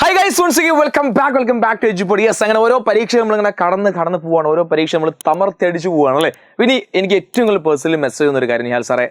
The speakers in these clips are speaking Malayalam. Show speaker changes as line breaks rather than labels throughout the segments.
Hi guys, once again welcome back to Edupod. Yes, അങ്ങനെ ഓരോ പരീക്ഷ നമ്മളിങ്ങനെ കടന്ന് പോവാണ്. ഓരോ പരീക്ഷ നമ്മൾ തമർത്തടിച്ചു പോവാണ് അല്ലേ. ഇനി എനിക്ക് ഏറ്റവും കൂടുതൽ പേഴ്സണലി മെസ്സേജ് ചെയ്യുന്ന ഒരു കാര്യം നിഹാൽ സാറേ,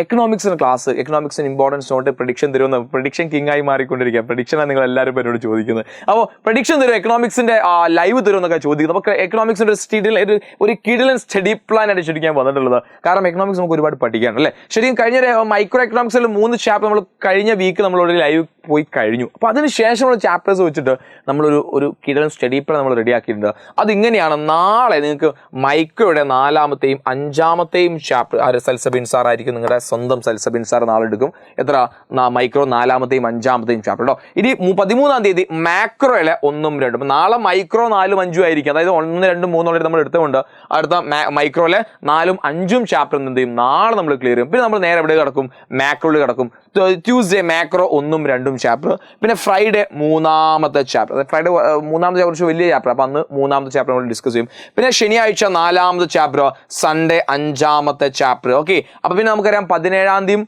എക്കണോമിക്സിന് ക്ലാസ്, എക്കണോമിക്സിന് ഇമ്പോർട്ടൻസ് നോട്ട്, പ്രഡിക്ഷൻ തരുമെന്ന്. പ്രഡിക്ഷൻ കിങ് ആയി മാറിക്കൊണ്ടിരിക്കുക. പ്രഡിക്ഷനാണ് നിങ്ങൾ എല്ലാവരും എന്നോട് ചോദിക്കുന്നത്. അപ്പോൾ പ്രഡിക്ഷൻ തരും, എക്കണോമിക്സിന്റെ ലൈവ് തരുമെന്നൊക്കെ ചോദിക്കുന്നത്. അപ്പോൾ എക്കണോമിക്സിന്റെ ഒരു കിടിലൻ സ്റ്റഡി പ്ലാൻ ആയിട്ട് ശരിക്കും വന്നിട്ടുള്ളത്. കാരണം എക്കണോമിക്സ് നമുക്ക് ഒരുപാട് പഠിക്കാനുണ്ട് അല്ലേ. ശരിക്കും കഴിഞ്ഞ മൈക്രോ എക്കണോമിക്സിൽ 3 ചാപ്റ്റർ നമ്മൾ കഴിഞ്ഞ വീക്ക് നമ്മളോട് ലൈവ് പോയി കഴിഞ്ഞു. അപ്പോൾ അതിന് ശേഷമുള്ള ചാപ്റ്റേഴ്സ് വെച്ചിട്ട് നമ്മളൊരു കിടിലൻ സ്റ്റഡി പ്ലാൻ നമ്മൾ റെഡിയാക്കിയിട്ടുണ്ട്. അതിങ്ങനെയാണ്. നാളെ നിങ്ങൾക്ക് മൈക്രോയുടെ 4ാമത്തെയും 5ാമത്തെയും ചാപ്റ്റർ സൽസബിൻ സാർ ആയിരിക്കും, നിങ്ങളുടെ സ്വന്തം സൽസബിൻ സാർ നാളെ എടുക്കും. എത്ര മൈക്രോ 4ാമത്തെയും 5ാമത്തെയും ചാപ്റ്റർ കേട്ടോ. ഇനി 13-ാം തീയതി മാക്രോയിലെ 1ഉം 2ഉം. നാളെ മൈക്രോ 4ഉം 5ഉം ആയിരിക്കും. അതായത് 1, 2, 3 ഓൾറെഡി നമ്മൾ എടുത്തുകൊണ്ട് അടുത്ത മൈക്രോയിലെ 4ഉം 5ഉം ചാപ്റ്റർ എന്ത് ചെയ്യും, നാളെ നമ്മൾ ക്ലിയർ ചെയ്യും. പിന്നെ നമ്മൾ നേരെ എവിടെ കിടക്കും, മാക്രോയിൽ കിടക്കും. ട്യൂസ്ഡേ മാക്രോ 1ഉം 2ഉം ചാപ്റ്റർ. പിന്നെ ഫ്രൈഡേ 3ാമത്തെ ചാപ്റ്റർ. ഫ്രൈഡേ 3ാമത്തെ ചാപ്റ്റർ കുറച്ച് വലിയ ചാപ്റ്റർ, അപ്പോൾ അന്ന് 3ാമത്തെ ചാപ്റ്റർ നമ്മൾ ഡിസ്കസ് ചെയ്യും. പിന്നെ ശനിയാഴ്ച 4ാമത്തെ ചാപ്റ്റർ, സൺഡേ 5ാമത്തെ ചാപ്റ്റർ. ഓക്കെ. അപ്പോൾ പിന്നെ നമുക്കറിയാം 17-ാം തീയതി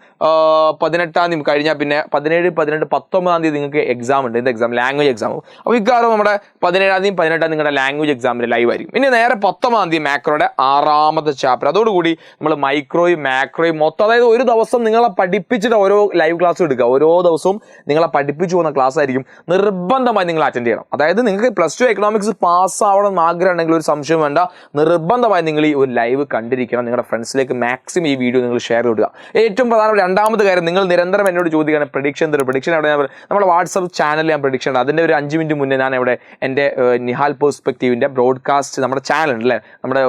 18-ാം തീയതി കഴിഞ്ഞാൽ പിന്നെ 17, 18, 19-ാം തീയതി നിങ്ങൾക്ക് എക്സാം ഉണ്ട്. എന്ത് എക്സാം? Language exam. അപ്പോൾ ഇക്കാലം നമ്മുടെ 17-ാം തീയതി 18-ാം നിങ്ങളുടെ ലാംഗ്വേജ് എക്സാമിന് ലൈവ് ആയിരിക്കും. ഇനി നേരെ 19-ാം തീയതി മാക്രോയുടെ 6ാമത്തെ ചാപ്റ്റർ. അതോടുകൂടി നമ്മൾ മൈക്രോയും മാക്രോയും മൊത്തം, അതായത് ഒരു ദിവസം നിങ്ങളെ പഠിപ്പിച്ചിട്ട് ഓരോ ലൈവ് ക്ലാസ് എടുക്കുക. ഓരോ ദിവസവും നിങ്ങളെ പഠിപ്പിച്ചു പോകുന്ന ക്ലാസ് ആയിരിക്കും. നിർബന്ധമായി നിങ്ങൾ അറ്റൻഡ് ചെയ്യണം. അതായത് നിങ്ങൾക്ക് +2 എക്കണോമിക്സ് പാസ് ആവണം എന്ന് ആഗ്രഹം ഉണ്ടെങ്കിൽ ഒരു സംശയം വേണ്ട, നിർബന്ധമായി നിങ്ങൾ ഈ ഒരു ലൈവ് കണ്ടിരിക്കണം. നിങ്ങളുടെ ഫ്രണ്ട്സിലേക്ക് മാക്സിമം ഈ വീഡിയോ നിങ്ങൾ ഷെയർ ചെയ്യുക. ഏറ്റവും പ്രധാനപ്പെട്ട 2ാമത്തെ കാര്യം, നിങ്ങൾ നിരന്തരം എന്നോട് ചോദിക്കുകയാണ് പ്രഡിക്ഷൻ തരും. പ്രഡിക്ഷൻ എവിടെ? നമ്മുടെ വാട്സപ്പ് ചാനലിൽ ഞാൻ പ്രഡിക്ഷൻ ഉണ്ട്. അതിൻ്റെ ഒരു 5 മിനിറ്റ് മുന്നേ ഞാൻ ഇവിടെ എൻ്റെ നിഹാൽ പെർസ്പെക്റ്റീവിൻ്റെ ബ്രോഡ്കാസ്റ്റ് നമ്മുടെ ചാനൽ ഉണ്ട് അല്ലേ, നമ്മുടെ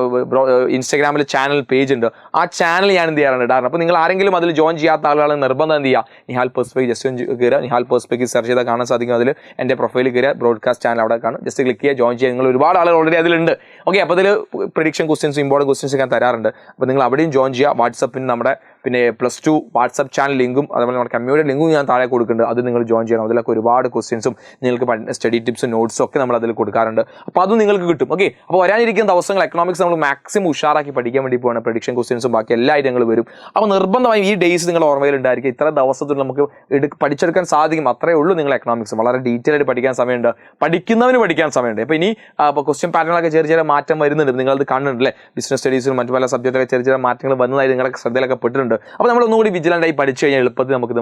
ഇൻസ്റ്റാഗ്രാമിൽ ചാനൽ പേജ് ഉണ്ട്. ആ ചാനൽ ഞാൻ എന്ത് ചെയ്യാറുണ്ട്, ഇടാറുണ്ട്. അപ്പോൾ നിങ്ങൾ ആരെങ്കിലും അതിൽ ജോയിൻ ചെയ്യാത്ത ആളുകളെ നിർബന്ധം എന്ത് ചെയ്യുക, നിഹാൽ പെർസ്പെക്റ്റീവ് ജസ്റ്റ് കയറുക. നിഹാൽ പെർസ്പെക്റ്റീവ് സെർച്ച് ചെയ്താൽ കാണാൻ സാധിക്കും. അതിൽ എൻ്റെ പ്രൊഫൈലിൽ കയറുക, ബ്രോഡ്കാസ്റ്റ് ചാനൽ അവിടെ കാണും. ജസ്റ്റ് ക്ലിക്ക് ചെയ്യുക, ജോയിൻ ചെയ്യുക. നിങ്ങൾ ഒരുപാട് ആളുകൾ ഓൾറെഡി അതിലുണ്ട്. ഓക്കെ. അപ്പോൾ അതിൽ പ്രഡിക്ഷൻ ക്വസ്റ്റ്യൻസ്, ഇമ്പോർട്ടൻറ്റ് ക്വസ്റ്റ്യൻസ് ഞാൻ തരാറുണ്ട്. അപ്പോൾ നിങ്ങൾ അവിടെയും ജോയിൻ ചെയ്യുക. വാട്സപ്പിന് നമ്മുടെ പിന്നെ +2 വാട്സപ്പ് ചാനൽ ലിങ്കും അതുപോലെ നമ്മുടെ കമ്മ്യൂണിറ്റി ലിങ്കും ഞാൻ താഴെ കൊടുക്കുന്നുണ്ട്. അത് നിങ്ങൾ ജോയിൻ ചെയ്യണം. അതിലൊക്കെ ഒരുപാട് ക്വസ്റ്റ്യൻസും നിങ്ങൾക്ക് സ്റ്റഡി ടിപ്സും നോട്ട്സും ഒക്കെ നമ്മൾ അതിൽ കൊടുക്കാറുണ്ട്. അപ്പോൾ അതും നിങ്ങൾക്ക് കിട്ടും. ഓക്കെ. അപ്പോൾ വരാനിരിക്കുന്ന ദിവസങ്ങൾ എക്കണോമിക്സ് നമ്മൾ മാക്സിമം ഉഷാറാക്കി പഠിക്കാൻ വേണ്ടി പോകണം. പ്രഡിക്ഷൻ ക്വസ്റ്റ്യൻസും ബാക്കി എല്ലാ ഐറ്റങ്ങളും വരും. അപ്പോൾ നിർബന്ധമായും ഈ ഡേയ്സ് നിങ്ങൾ ഓർമ്മയിൽ ഉണ്ടായിരിക്കും. ഇത്ര ദിവസത്തിൽ നമുക്ക് പഠിച്ചെടുക്കാൻ സാധിക്കും. അത്രയേ ഉള്ളൂ. നിങ്ങൾ എക്കണോമിക്സ് വളരെ ഡീറ്റെയിൽ ആയിട്ട് പഠിക്കാൻ സമയമുണ്ട്. പഠിക്കുന്നവന് പഠിക്കാൻ സമയമുണ്ട്. അപ്പോൾ ഇനി ക്വസ്റ്റ്യൻ പാറ്റേണൊക്കെ ചെറിയ മാറ്റം വരുന്നുണ്ട്. നിങ്ങളത് കാണുന്നുണ്ട് അല്ലേ. ബിസിനസ് സ്റ്റഡീസിലും മറ്റു പല സബ്ജക്റ്റൊക്കെ ചെറിയ മാറ്റങ്ങൾ വന്നതായി നിങ്ങളുടെ ശ്രദ്ധയിലൊക്കെ പെട്ടിട്ടുണ്ട്. അപ്പോൾ നമ്മൾ ഒന്നുകൂടി വിജിലൻ്റായി പഠിച്ചു കഴിഞ്ഞാൽ എളുപ്പത്തിൽ നമുക്ക്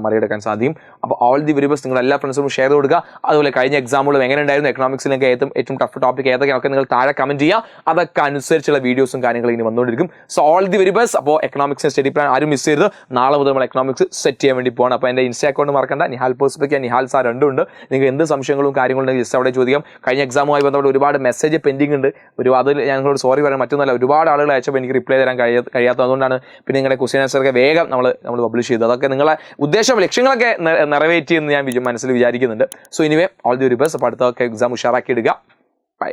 മറികടക്കാൻ സാധിക്കും. അപ്പോൾ ഓൾ ദി വെരി ബെസ്റ്റ്. നിങ്ങൾ എല്ലാ ഫ്രണ്ട്സും ഷെയർ കൊടുക്കുക. അതുപോലെ കഴിഞ്ഞ എക്സാമുകളും എങ്ങനെ ഉണ്ടായിരുന്നു, എക്കണോമിക്സിലേക്ക് ഏറ്റവും ടഫ് ടോപ്പിക് ഏതൊക്കെയൊക്കെ നിങ്ങൾ താഴെ കമൻറ്റ് ചെയ്യുക. അതൊക്കെ അനുസരിച്ചുള്ള വീഡിയോസും കാര്യങ്ങളും ഇനി വന്നുകൊണ്ടിരിക്കും. So all the very best. അപ്പോൾ എക്കണോമിക്സിന് സ്റ്റഡി പ്ലാൻ ആരും മിസ് ചെയ്ത് നാളെ മുതൽ നമ്മൾ എക്കണോമിക്സ് സെറ്റ് ചെയ്യാൻ വേണ്ടി പോകണം. അപ്പോൾ എൻ്റെ ഇൻസ്റ്റാ അക്കൗണ്ട് മറക്കണ്ട, നിഹാൽ പെർസ്പെക്റ്റീവ്, നിഹാൽ സാർ രണ്ടും ഉണ്ട്. നിങ്ങൾക്ക് എന്ത് സംശയങ്ങളും കാര്യങ്ങളും ഉണ്ടെങ്കിൽ ജസ്റ്റ് അവിടെ ചോദിക്കാം. കഴിഞ്ഞ എക്സാമുമായി ബന്ധപ്പെട്ട് ഒരുപാട് മെസ്സേജ് പെൻഡിങ് ഉണ്ട്. അതിൽ ഞങ്ങളോട് സോറി പറയാൻ മറ്റൊന്നുമല്ല, ഒരുപാട് ആളുകൾ അയച്ചപ്പോൾ എനിക്ക് റിപ്ലൈ തരാൻ കഴിയാത്തത്. അതുകൊണ്ടാണ് പിന്നെ നിങ്ങളുടെ ക്വസ്റ്റ്യൻ ആൻസറൊക്കെ വേഗം നമ്മൾ പബ്ലിഷ് ചെയ്തു. അതൊക്കെ നിങ്ങളെ ലക്ഷ്യങ്ങളൊക്കെ നിറവേറ്റി എന്ന് ഞാൻ മനസ്സിൽ വിചാരിക്കുന്നുണ്ട്. So anyway all the very best. അപ്പോൾ അടുത്തൊക്കെ എക്സാം ഉഷാറാക്കി എടുക്കുക. ബൈ.